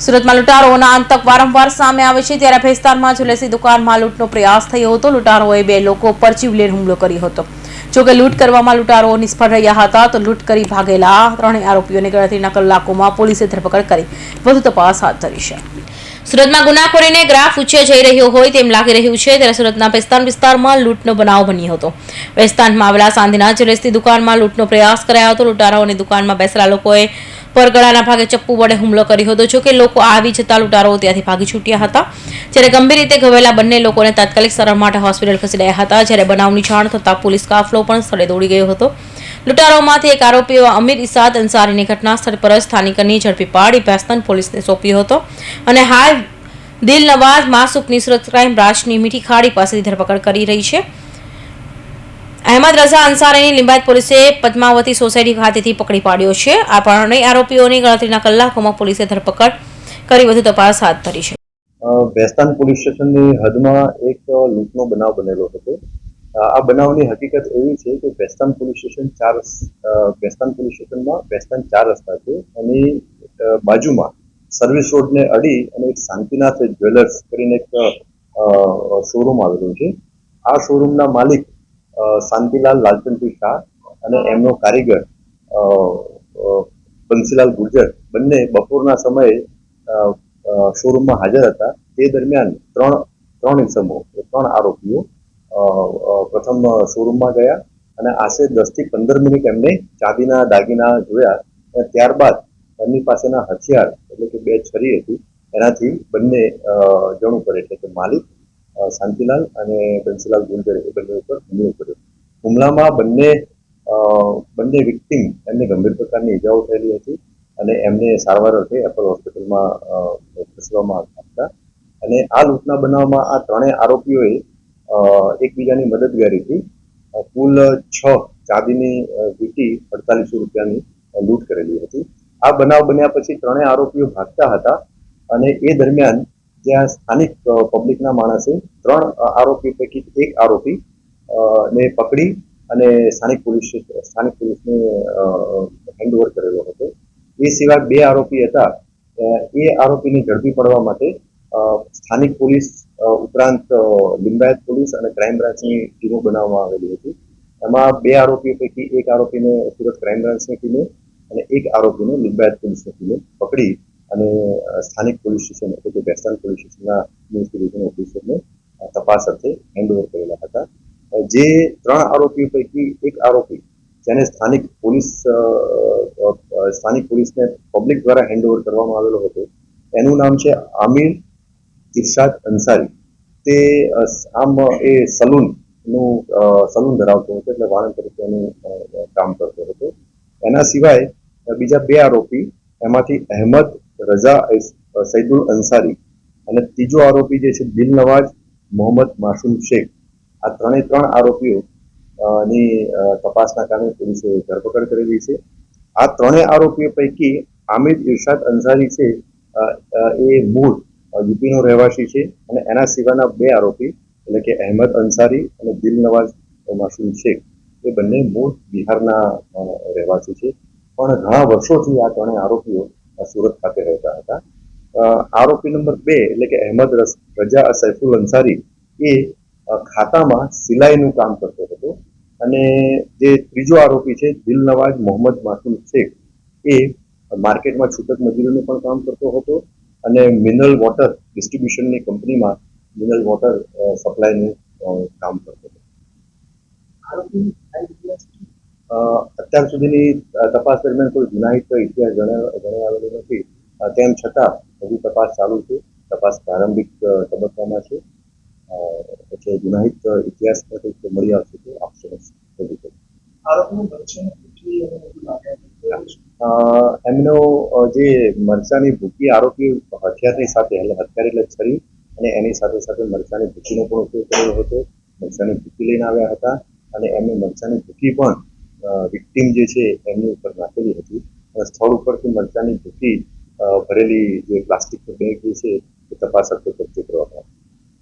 સુરતમાં લૂંટારોના આતંક વારંવાર સામે આવે છે ત્યારે ભેસ્તાનમાં જ્વેલર્સની દુકાનમાં લૂંટનો પ્રયાસ થયો હતો। લૂંટારોએ 2 લોકો પર જીવલેણ હુમલો કર્યો હતો। જોકે લૂંટ કરવામાં લૂંટારો નિષ્ફળ રહ્યા હતા તો લૂંટ કરી ભાગેલા 3 આરોપીઓને ગણતરીના કલાકોમાં પોલીસે ધરપકડ કરી વધુ તપાસ હાથ ધરી છે। સુરતમાં ગુનાખોરીને ગ્રાફ ઊંચે જઈ રહ્યો હોય તેમ લાગી રહ્યું છે ત્યારે સુરતના ભેસ્તાન વિસ્તારમાં લૂંટનો બનાવ બન્યો હતો। ભેસ્તાનમાં આવેલા શાંતિનાથ જ્વેલર્સની દુકાનમાં લૂંટનો પ્રયાસ કરાયો હતો। લૂંટારાઓની દુકાનમાં બેસેલા લોકોએ પરગળાના ભાગે ચપ્પુ વડે હુમલો કર્યો હતો। જોકે લોકો આવી જતા લૂંટારાઓ ત્યાંથી ભાગી છૂટ્યા હતા જ્યારે ગંભીર રીતે ઘવાયેલા બંને લોકોને તાત્કાલિક સારવાર માટે હોસ્પિટલ ખસેડાયા હતા જ્યારે બનાવની જાણ થતાં પોલીસ કાફલો પણ સ્થળે દોડી ગયો હતો। લૂંટારાઓમાંથી એક આરોપી એવા અમીર ઇસાદ અંસારીની ઘટના સ્થળ પર સ્થાનિકોની ઝડપી પાડી ભેસ્તાન પોલીસને સોંપ્યો હતો અને હાલ દિલનવાઝ માસૂકની સુરત ક્રાઇમ બ્રાન્ચની મીઠી ખાડી પાસેથી ધરપકડ કરી રહી છે। અહેમદ રઝા અંસારીની લિંબાયત પોલીસે પદ્માવતી સોસાયટી ખાતેથી પકડી પાડ્યો છે। આ 3 આરોપીઓની ગણતરીના કલાકોમાં પોલીસે ધરપકડ કરી વધુ તપાસ હાથ ધરી છે। ભેસ્તાન પોલીસ સ્ટેશનની હદમાં એક લૂંટનો બનાવ બનેલો હતો। આ બનાવની હકીકત એવી છે કે ભેસ્તાન પોલીસ સ્ટેશનમાં ભેસ્તાન 4 રસ્તા છે અને બાજુમાં સર્વિસ રોડને અડી અને એક શાંતિનાથ જ્વેલર્સ કરીને એક શોરૂમ આવેલું છે। આ શોરૂમના માલિક શાંતિલાલ લાલચંદજી શાહ અને એમનો કારીગર બંસીલાલ ગુર્જર બંને બપોરના સમયે શોરૂમમાં હાજર હતા। તે દરમિયાન ત્રણ આરોપીઓ પ્રથમ શોરૂમમાં ગયા અને આશરે 10 થી 15 મિનિટ એમને ચાંદીના દાગીના જોયા અને ત્યારબાદ એમની પાસેના હથિયાર એટલે કે 2 છરી હતી એનાથી બંને જણ ઉપર એટલે કે માલિક શાંતિલાલ અને બંસીલાલ ગુર્જર એ બંને ઉપર હુમલો કર્યો। હુમલામાં બંને વિક્ટિમ એમને ગંભીર પ્રકારની ઈજાઓ થયેલી હતી અને એમને સારવાર અર્થે એપલ હોસ્પિટલમાં ખસેડવામાં આવ્યા હતા અને આ લૂંટના બનાવમાં આ 3 આરોપીઓએ એકબીજાની મદદગારીથી કુલ 6 ચાંદીની વીંટી 4800 રૂપિયાની લૂંટ કરેલી હતી। આ બનાવ બન્યા પછી 3 આરોપીઓ ભાગતા હતા અને એ દરમિયાન જ્યાં સ્થાનિક પબ્લિકના માણસે 3 આરોપી પૈકી એક આરોપી ને પકડી અને સ્થાનિક પોલીસને હેન્ડઓવર કરેલો હતો। એ સિવાય 2 આરોપી હતા એ આરોપીને ઝડપી પડવા માટે સ્થાનિક પોલીસ ઉપરાંત લિંબાયત પોલીસ અને ક્રાઇમ બ્રાન્ચની ટીમો બનાવવામાં આવેલી હતી। એમાં 2 આરોપીઓ પૈકી એક આરોપીને સુરત ક્રાઇમ બ્રાન્ચની ટીમે અને એક આરોપીને લિંબાયત પોલીસની ટીમે પકડી અને સ્થાનિક પોલીસ સ્ટેશન એટલે કે ભેસ્તાન પોલીસ સ્ટેશનના ઇન્વેસ્ટિગેશન ઓફિસરને તપાસ અર્થે હેન્ડઓવર કરેલા હતા। જે 3 આરોપીઓ પૈકી એક આરોપી જેને સ્થાનિક પોલીસને પબ્લિક દ્વારા હેન્ડઓવર કરવામાં આવેલો હતો એનું નામ છે આમિર ઇરશાદ અંસારી। તે એ સલૂન ધરાવતો હતો એટલે વાળંદ તરીકે એનું કામ કરતો હતો। એના સિવાય બીજા 2 આરોપી એમાંથી અહેમદ રઝા સૈદુલ અંસારી અને ત્રીજો આરોપી જે છે દિલનવાઝ મોહમ્મદ માસૂમ શેખ। આ 3 આરોપીઓ ની તપાસના કારણે પોલીસે ધરપકડ કરેલી છે। આ 3 આરોપીઓ પૈકી આમિર ઇરશાદ અંસારી છે એ મૂળ યુપીનો રહેવાસી છે અને એના સિવાયના 2 આરોપી એટલે કે અહેમદ અંસારી અને દિલનવાઝ માસૂમ શેખ એ બંને મૂળ બિહારના રહેવાસી છે પણ ઘણા વર્ષોથી આ 3 આરોપીઓ સુરત ખાતે રહેતા હતા। આરોપી નંબર 2 એટલે કે અહેમદ રઝા સૈફુલ અંસારી એ ખાતામાં સિલાઈનું કામ કરતો હતો અને જે ત્રીજો આરોપી છે દિલનવાઝ મોહમ્મદ માસૂમ શેખ એ માર્કેટમાં છૂટક મજૂરીનું પણ કામ કરતો હતો અને મિનરલ વોટર ડિસ્ટ્રીબ્યુશનની કંપનીમાં મિનરલ વોટર સપ્લાયનું કામ કરતો હતો। અત્યાર સુધીની તપાસ દરમિયાન કોઈ ગુનાહિત ઇતિહાસ જણાવેલો નથી, તેમ છતાં હજુ તપાસ ચાલુ છે। તપાસ પ્રારંભિક તબક્કામાં છે એટલે ગુનાહિત ઇતિહાસ પર મળી આવશે તો આપશે રજૂ કરીશું। એમનો જે મરચાની ભૂકી આરોપી હથિયારની સાથે એટલે હથિયાર એટલે છરી અને એની સાથે સાથે મરચાની ભૂકીનો પણ ઉપયોગ કરેલો હતો। મરચાની ભૂકી લઈને આવ્યા હતા અને એમને મરચાની ભૂકી પણ વિક્ટીમ જે છે એમની ઉપર નાખેલી હતી અને સ્થળ ઉપરથી મરચાની ભૂકી ભરેલી જે પ્લાસ્ટિકનો બેગ જે છે એ તપાસ અર્થે કબજે કરવામાં